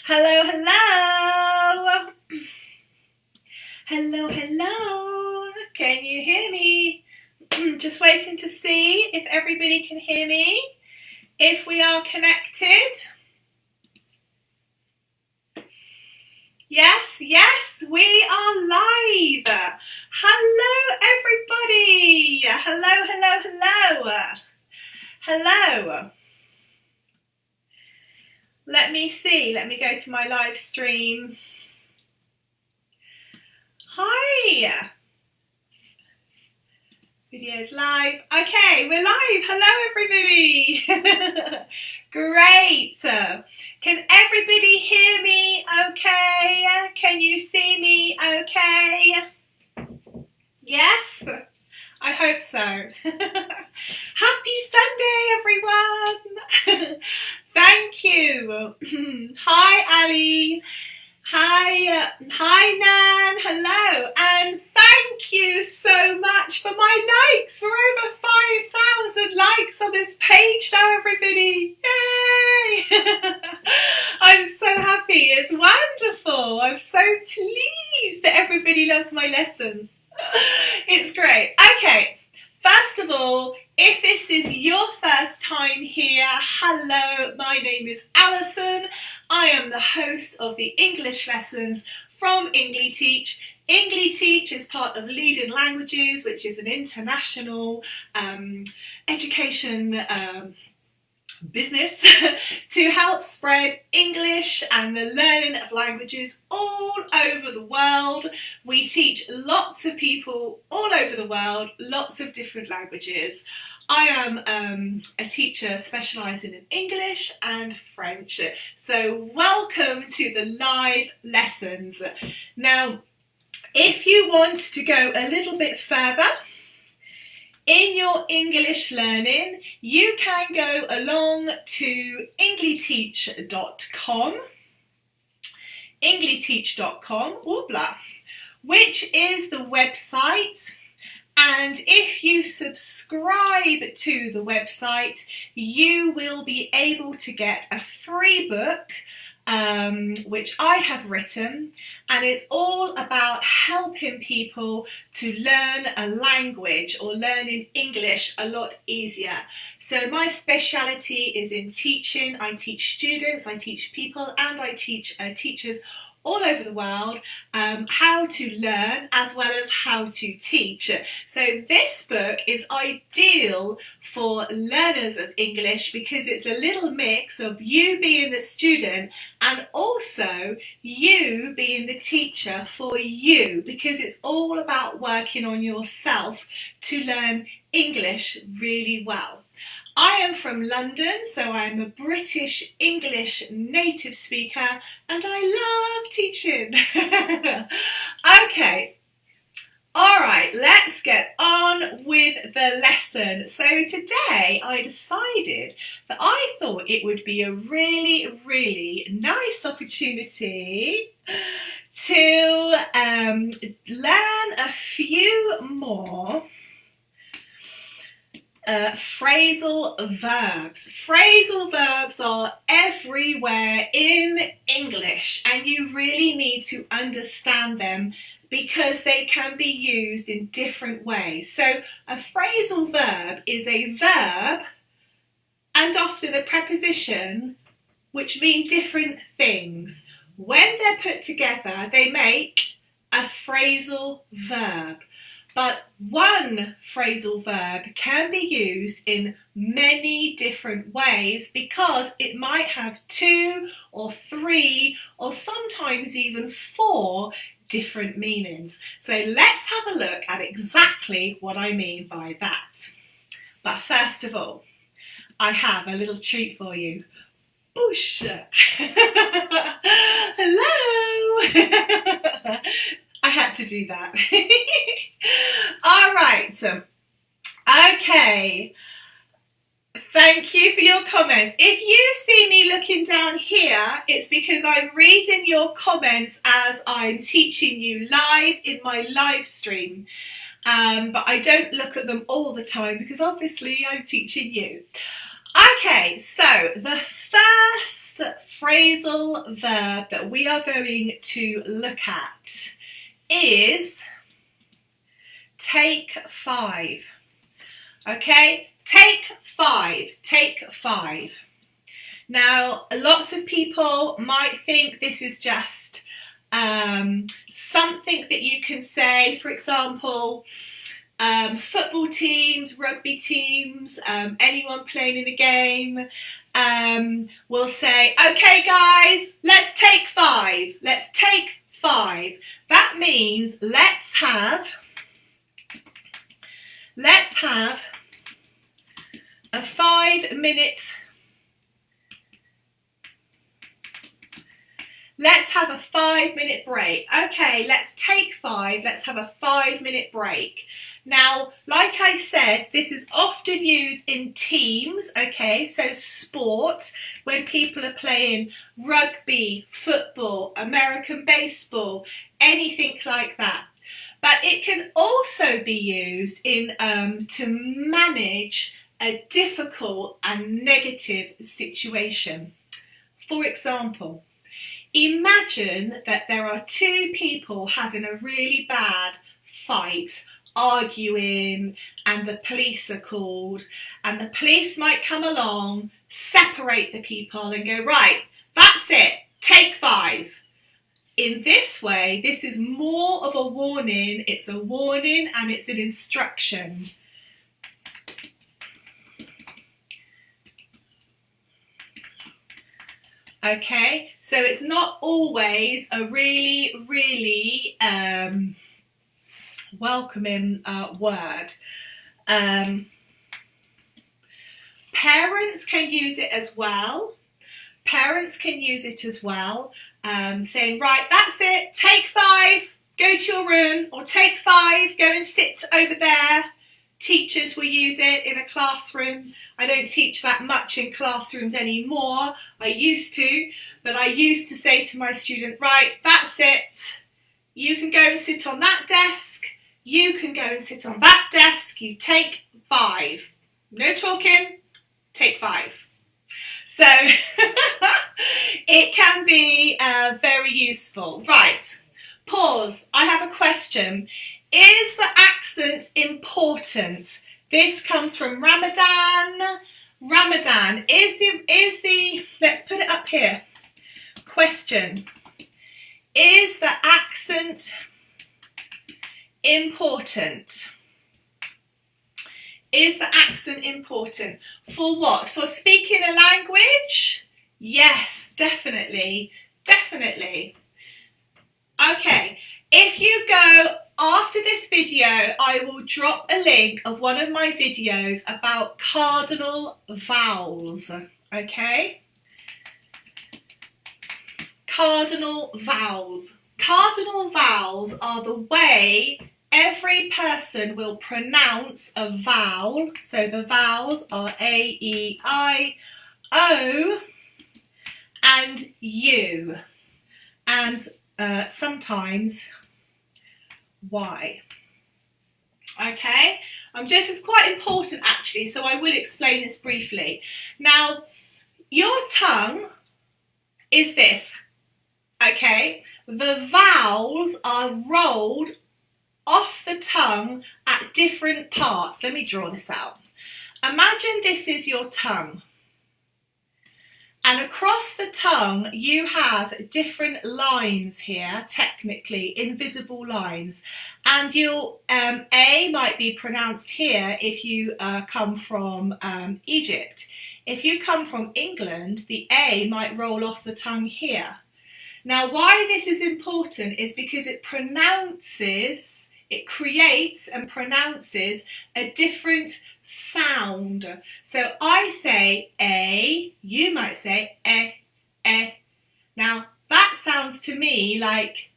Hello, hello. Hello, hello. Can you hear me? Just waiting to see if everybody can hear me. If we are connected. Yes, we are live. Hello, everybody. Hello. Hello. Let me see. Let me go to my live stream. Hi. Video's live. Okay, we're live. Hello, everybody. Great. Can everybody hear me okay? Can you see me okay? Yes? I hope so. Happy Sunday, everyone. Thank you. Hi, Ali. Hi Nan, hello, and thank you so much for my likes. We're over 5,000 likes on this page now, everybody. Yay! I'm so happy, it's wonderful. I'm so pleased that everybody loves my lessons. It's great. Okay, first of all, if this is your first time here, hello, my name is Alison. I am the host of the English lessons from Engli-teach. Engli-teach is part of Leading Languages, which is an international education business to help spread English and the learning of languages all over the world. We teach lots of people all over the world, lots of different languages. I am a teacher specialising in English and French. So welcome to the live lessons. Now, if you want to go a little bit further in your English learning, you can go along to Engliteachcom, which is the website. And if you subscribe to the website, you will be able to get a free book which I have written, and it's all about helping people to learn a language or learning English a lot easier. So my speciality is in teaching. I teach students, I teach people, and I teach teachers all over the world how to learn as well as how to teach. So this book is ideal for learners of English because it's a little mix of you being the student and also you being the teacher for you, because it's all about working on yourself to learn English really well. I am from London, so I'm a British English native speaker and I love teaching. Okay, alright, let's get on with the lesson. So today I decided that I thought it would be a really nice opportunity to learn a few more phrasal verbs. Phrasal verbs are everywhere in English and you really need to understand them because they can be used in different ways. So a phrasal verb is a verb and often a preposition which mean different things. When they're put together, they make a phrasal verb. But one phrasal verb can be used in many different ways because it might have 2 or 3 or sometimes even 4 different meanings. So let's have a look at exactly what I mean by that. But first of all, I have a little treat for you. Boosh! Hello! I had to do that. All right. Okay. Thank you for your comments. If you see me looking down here, it's because I'm reading your comments as I'm teaching you live in my live stream. But I don't look at them all the time because obviously I'm teaching you. Okay, so the first phrasal verb that we are going to look at is take 5. Okay, take 5, take 5. Now, lots of people might think this is just something that you can say, for example, football teams, rugby teams, anyone playing in a game will say, okay guys, let's take 5, let's take 5. That means let's have a 5-minute break. Okay, let's take 5, let's have a 5-minute break. Now, like I said, this is often used in teams, okay, so sport, when people are playing rugby, football, American baseball, anything like that. But it can also be used in to manage a difficult and negative situation. For example, imagine that there are 2 people having a really bad fight, arguing, and the police are called, and the police might come along, separate the people and go, right, that's it, take 5. In this way, this is more of a warning. It's a warning and it's an instruction. Okay, so it's not always a really welcoming word. Parents can use it as well. Saying, right, that's it, take 5, go to your room, or take 5, go and sit over there. Teachers will use it in a classroom. I don't teach that much in classrooms anymore. I used to, but I used to say to my student, right, that's it. You can go and sit on that desk. You can go and sit on that desk. You take 5. No talking, take 5. So it can be very useful. Right, pause. I have a question. Is the accent important? This comes from Ramadan. Ramadan, is the, let's put it up here. Question, is the accent important? Is the accent important? For what? For speaking a language? Yes, definitely, definitely. Okay, if you go after this video, I will drop a link of one of my videos about cardinal vowels, okay? Cardinal vowels. Cardinal vowels are the way every person will pronounce a vowel. So the vowels are A, E, I, O, and U, and sometimes Y. Okay, this is quite important actually, so I will explain this briefly. Now, your tongue is this, okay? The vowels are rolled off the tongue at different parts. Let me draw this out. Imagine this is your tongue. And across the tongue, you have different lines here, technically, invisible lines. And your A might be pronounced here if you come from Egypt. If you come from England, the A might roll off the tongue here. Now, why this is important is because it creates and pronounces a different sound. So I say A, you might say eh. Now that sounds to me like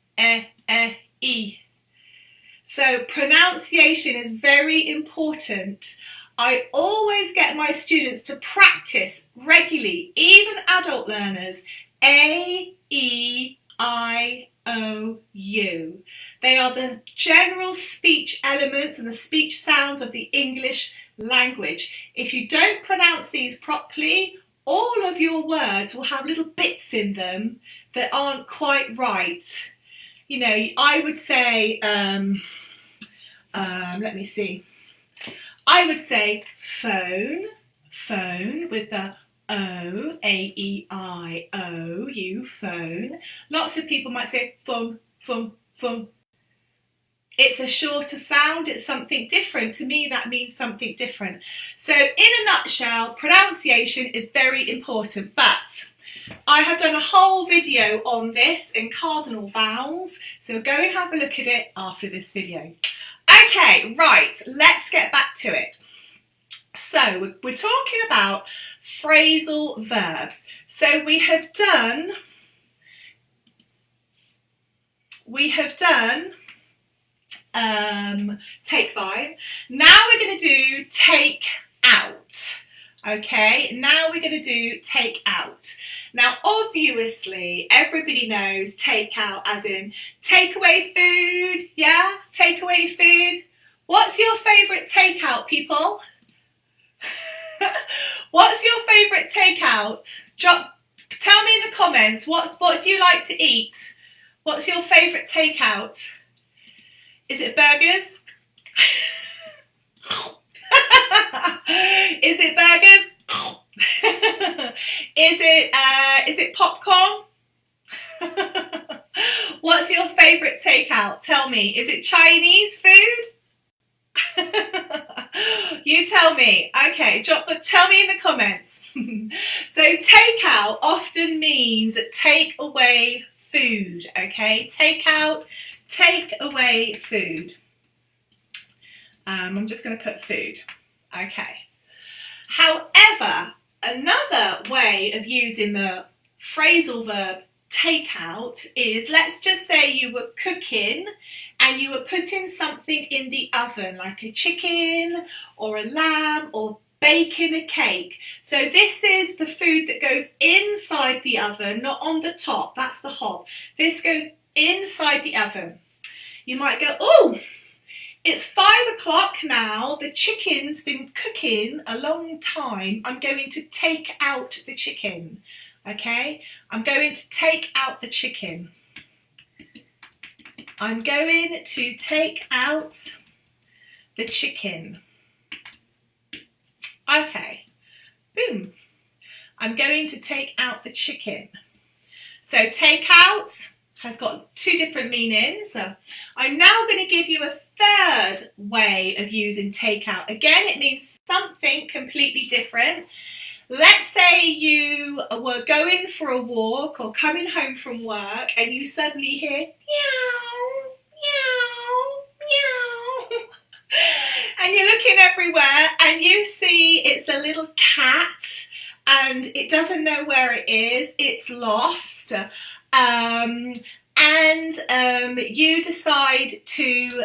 e. So pronunciation is very important. I always get my students to practice regularly, even adult learners, A, E, I, O, U. They are the general speech elements and the speech sounds of the English language. If you don't pronounce these properly, all of your words will have little bits in them that aren't quite right. You know, I would say, let me see. I would say phone, phone with the O, A-E-I-O, you phone. Lots of people might say phone, phone, phone. It's a shorter sound, it's something different. To me, that means something different. So in a nutshell, pronunciation is very important, but I have done a whole video on this in cardinal vowels, so go and have a look at it after this video. Okay, right, let's get back to it. So we're talking about phrasal verbs. So we have done take 5. Now we're going to do take out. Okay, now we're going to do take out. Now obviously everybody knows take out as in take away food, yeah? Take away food. What's your favourite takeout, people? What's your favourite takeout? Tell me in the comments, what do you like to eat? What's your favourite takeout? Is it burgers? Is it burgers? Is it popcorn? What's your favourite takeout? Tell me. Is it Chinese food? You tell me. Okay, tell me in the comments. So takeout often means take away food. Okay, take out, take away food. I'm just going to put food. Okay. However, another way of using the phrasal verb take out is, let's just say you were cooking and you were putting something in the oven, like a chicken or a lamb or baking a cake. So this is the food that goes inside the oven, not on the top. That's the hob. This goes inside the oven. You might go, oh, it's 5 o'clock now. The chicken's been cooking a long time. I'm going to take out the chicken. Okay, I'm going to take out the chicken. I'm going to take out the chicken. Okay, boom. I'm going to take out the chicken. So take out has got 2 different meanings. I'm now going to give you a third way of using take out. Again, it means something completely different. Let's say you were going for a walk or coming home from work and you suddenly hear meow, meow, meow. And you're looking everywhere and you see it's a little cat and it doesn't know where it is, it's lost. You decide to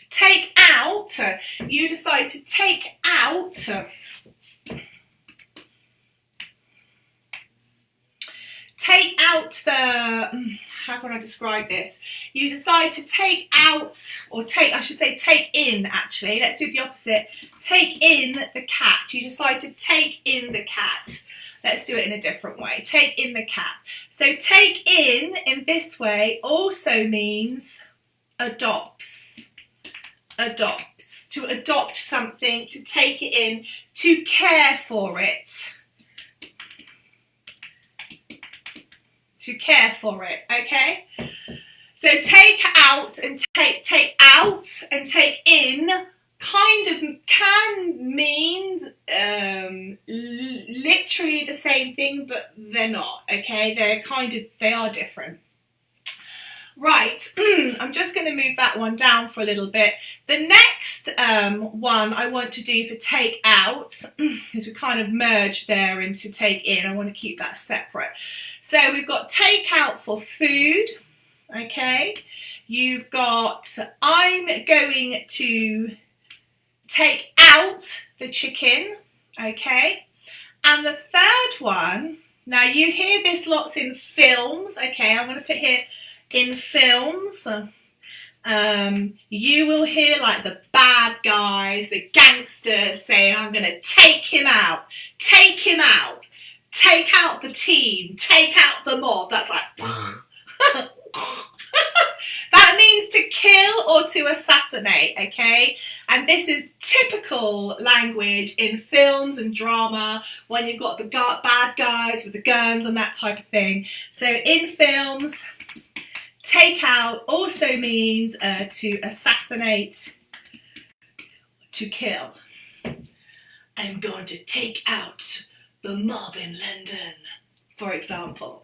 take out, you decide to take out the, how can I describe this? You decide to take out, or I should say take in actually, let's do the opposite. Take in the cat. You decide to take in the cat. Let's do it in a different way. Take in the cat. So take in this way also means adopts. Adopts. To adopt something, to take it in, to care for it. To care for it, okay? So take out and take out and take in kind of can mean literally the same thing, but they're not, okay? They are different. Right, I'm just going to move that one down for a little bit. The next one I want to do for take out is we kind of merge there into take in. I want to keep that separate. So we've got take out for food, okay? You've got I'm going to take out the chicken, okay? And the third one, now you hear this lots in films, okay? I'm going to put here in films. You will hear like the bad guys, the gangsters saying, I'm going to take him out, take him out, take out the team, take out the mob. That's like, that means to kill or to assassinate, okay? And this is typical language in films and drama when you've got the bad guys with the guns and that type of thing. So in films, take out also means to assassinate, to kill. I'm going to take out the mob in London, for example.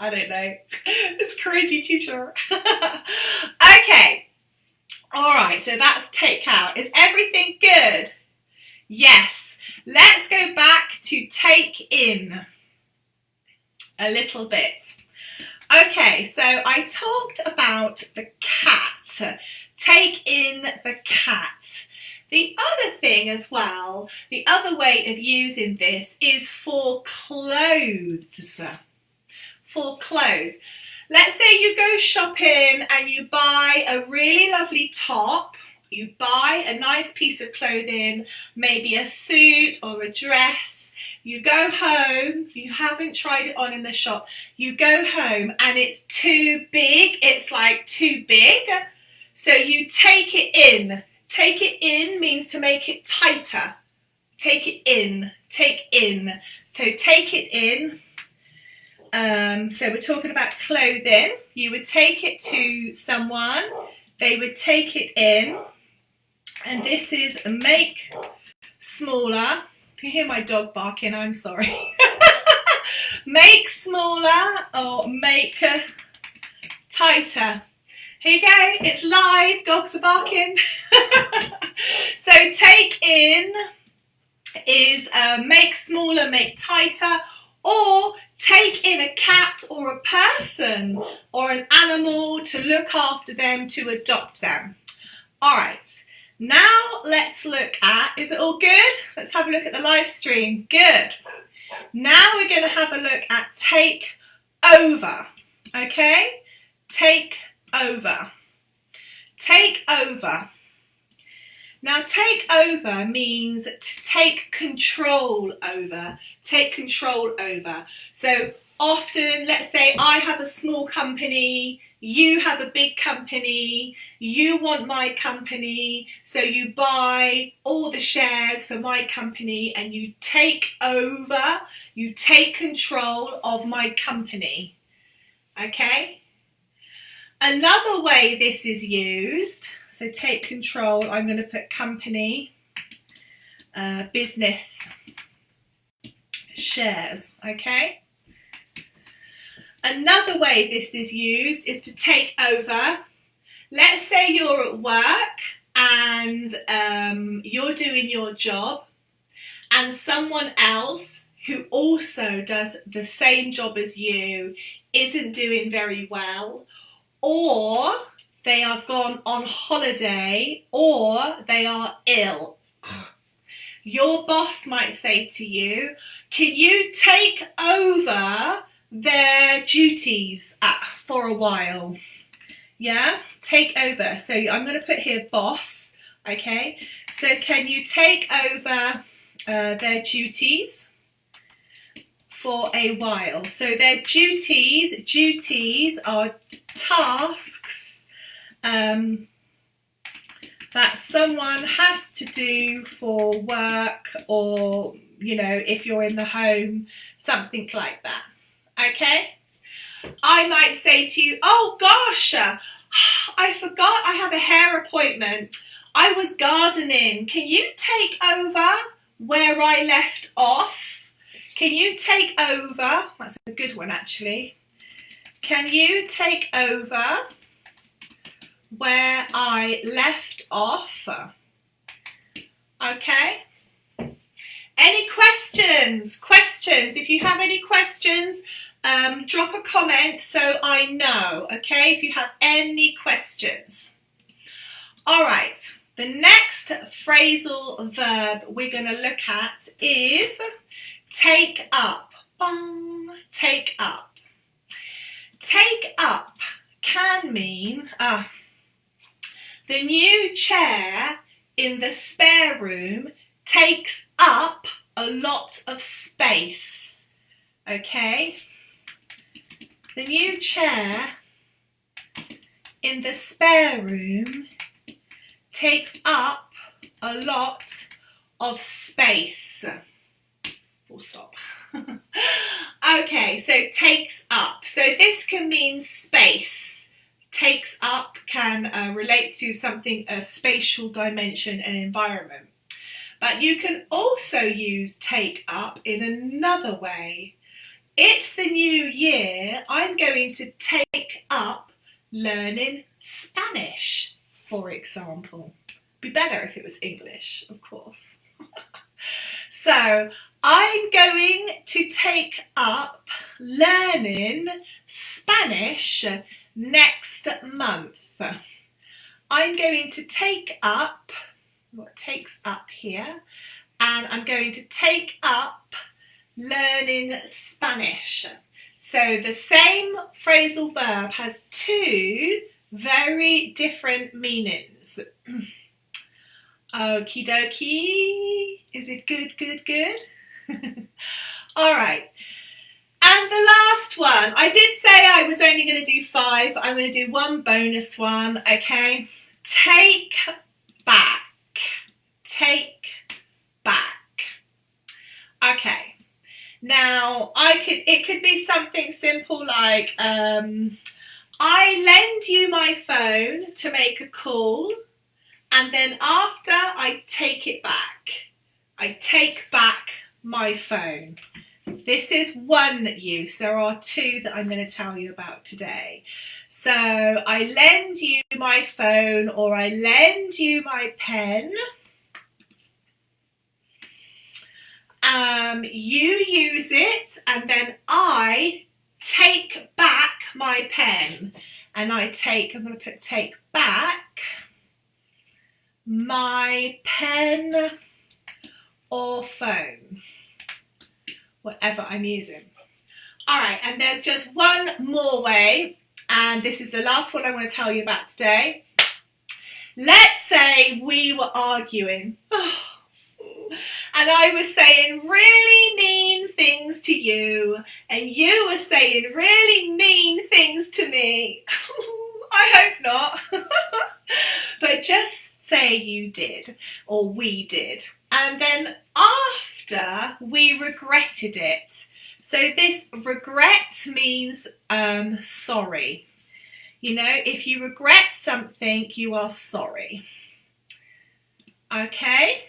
I don't know. It's crazy, teacher. Okay. All right, so that's take out. Is everything good? Yes. Let's go back to take in a little bit. Okay, so I talked about the cat. Take in the cat. The other thing as well, the other way of using this is for clothes. For clothes. Let's say you go shopping and you buy a really lovely top. You buy a nice piece of clothing, maybe a suit or a dress. You go home, you haven't tried it on in the shop. You go home and it's too big. It's like too big. So you take it in. Take it in means to make it tighter. Take it in. Take in. So take it in. So we're talking about clothing. You would take it to someone. They would take it in. And this is make smaller. If you hear my dog barking, I'm sorry. Make smaller or make tighter. Here you go. It's live. Dogs are barking. So take in is make smaller, make tighter, or take in a cat or a person or an animal to look after them, to adopt them. All right. Now let's look at, is it all good? Let's have a look at the live stream. Good. Now we're going to have a look at take over. Okay? Take over. Take over. Now take over means to take control over. Take control over. So often, let's say I have a small company, you have a big company, you want my company, so you buy all the shares for my company and you take over, you take control of my company. Okay? Another way this is used, so take control, I'm going to put company, business, shares, okay? Another way this is used is to take over. Let's say you're at work and you're doing your job and someone else who also does the same job as you isn't doing very well, or they have gone on holiday, or they are ill. Your boss might say to you, can you take over their duties for a while? Yeah, take over. So I'm going to put here boss, okay? So can you take over their duties for a while? So their duties are tasks that someone has to do for work, or, you know, if you're in the home, something like that. Okay? I might say to you, oh gosh, I forgot I have a hair appointment. I was gardening. Can you take over where I left off? Can you take over? That's a good one, actually. Can you take over where I left off? Okay. Any questions? Questions. If you have any questions, drop a comment so I know, okay, if you have any questions. All right, the next phrasal verb we're going to look at is take up. Take up. Take up can mean, The new chair in the spare room takes up a lot of space. Okay? The new chair in the spare room takes up a lot of space. Full stop. Okay, so takes up. So this can mean space. Takes up can relate to something, a spatial dimension and environment. But you can also use take up in another way. It's the new year. I'm going to take up learning Spanish, for example. Be better if it was English, of course. So I'm going to take up learning Spanish next month. I'm going to take up, what takes up here, and I'm going to take up learning Spanish. So the same phrasal verb has two very different meanings. Okie dokie. Is it good, good, good? All right. And the last one. I did say I was only going to do 5. I'm going to do one bonus one, okay? Take back. Take back. Okay. Now, it could be something simple like, I lend you my phone to make a call, and then after I take it back. I take back my phone. This is one use. There are 2 that I'm going to tell you about today. So I lend you my phone, or I lend you my pen. You use it, and then I take back my pen. And I'm going to put take back my pen or phone, whatever I'm using. All right, and there's just one more way, and this is the last one I want to tell you about today. Let's say we were arguing. And I was saying really mean things to you, and you were saying really mean things to me. I hope not. But just say you did, or we did. And then after, we regretted it. So this regret means sorry. You know, if you regret something, you are sorry. Okay?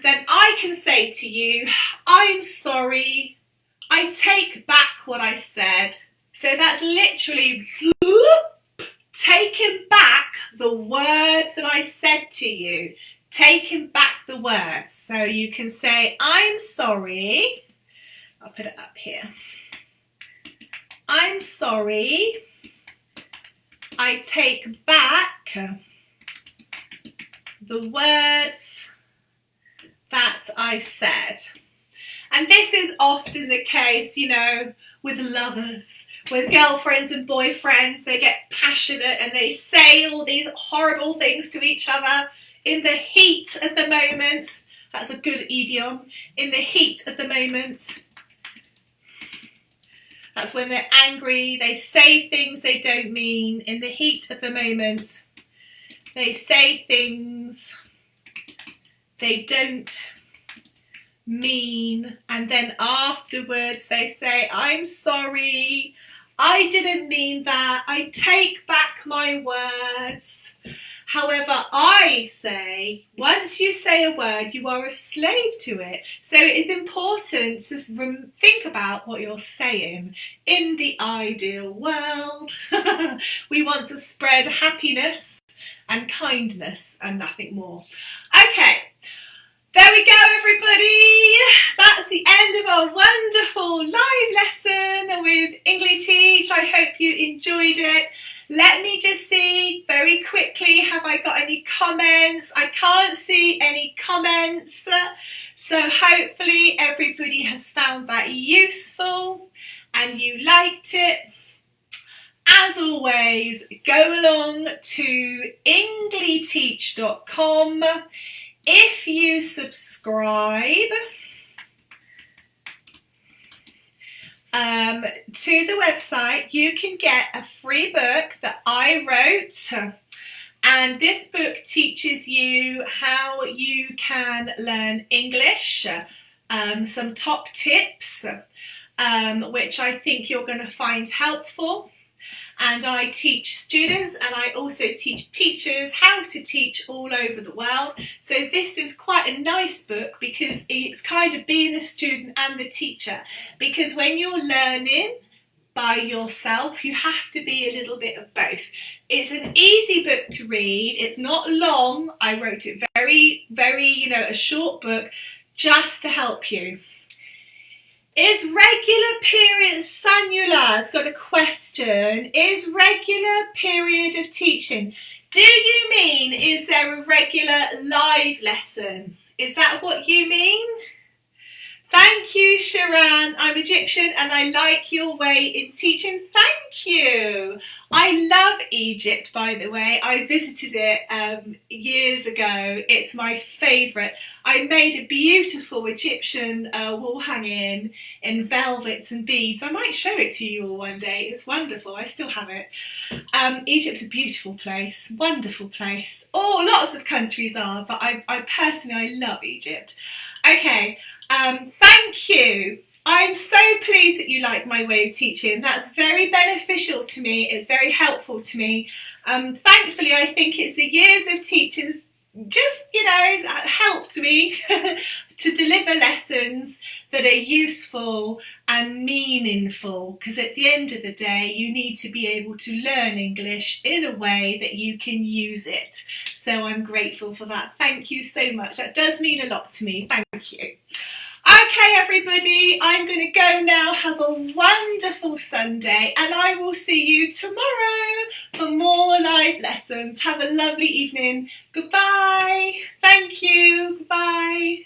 Then I can say to you, I'm sorry, I take back what I said. So that's literally taking back the words that I said to you. Taking back the words. So you can say, I'm sorry. I'll put it up here. I'm sorry, I take back the words that I said. And this is often the case, you know, with lovers, with girlfriends and boyfriends. They get passionate and they say all these horrible things to each other in the heat of the moment. That's a good idiom. In the heat of the moment. That's when they're angry. They say things they don't mean. In the heat of the moment, they say things they don't mean, and then afterwards they say, I'm sorry, I didn't mean that, I take back my words. However, I say, once you say a word, you are a slave to it. So it is important to think about what you're saying. In the ideal world, we want to spread happiness and kindness and nothing more. Okay. There we go, everybody. That's the end of our wonderful live lesson with Engli-teach. I hope you enjoyed it. Let me just see very quickly, have I got any comments? I can't see any comments. So hopefully everybody has found that useful and you liked it. as always, go along to Engli-teach.com. If you subscribe to the website, you can get a free book that I wrote, and this book teaches you how you can learn English, some top tips which I think you're going to find helpful. And I teach students and I also teach teachers how to teach all over the world. So this is quite a nice book because it's kind of being the student and the teacher. Because when you're learning by yourself, you have to be a little bit of both. It's an easy book to read. It's not long. I wrote it very, a short book just to help you. Is regular period singular? It's got a question. Is regular period of teaching? Do you mean, is there a regular live lesson? Is that what you mean? Thank you, Sharan. I'm Egyptian and I like your way in teaching. Thank you. I love Egypt, by the way. I visited it years ago. It's my favourite. I made a beautiful Egyptian wall hanging in velvets and beads. I might show it to you all one day. It's wonderful. I still have it. Egypt's a beautiful place. Wonderful place. Oh, lots of countries are, but I personally love Egypt. Okay. Thank you. I'm so pleased that you like my way of teaching. That's very beneficial to me. It's very helpful to me. Thankfully, I think it's the years of teachers just, helped me to deliver lessons that are useful and meaningful, because at the end of the day, you need to be able to learn English in a way that you can use it. So I'm grateful for that. Thank you so much. That does mean a lot to me. Thank you. Okay, everybody, I'm going to go now. Have a wonderful Sunday, and I will see you tomorrow for more live lessons. Have a lovely evening. Goodbye. Thank you. Goodbye.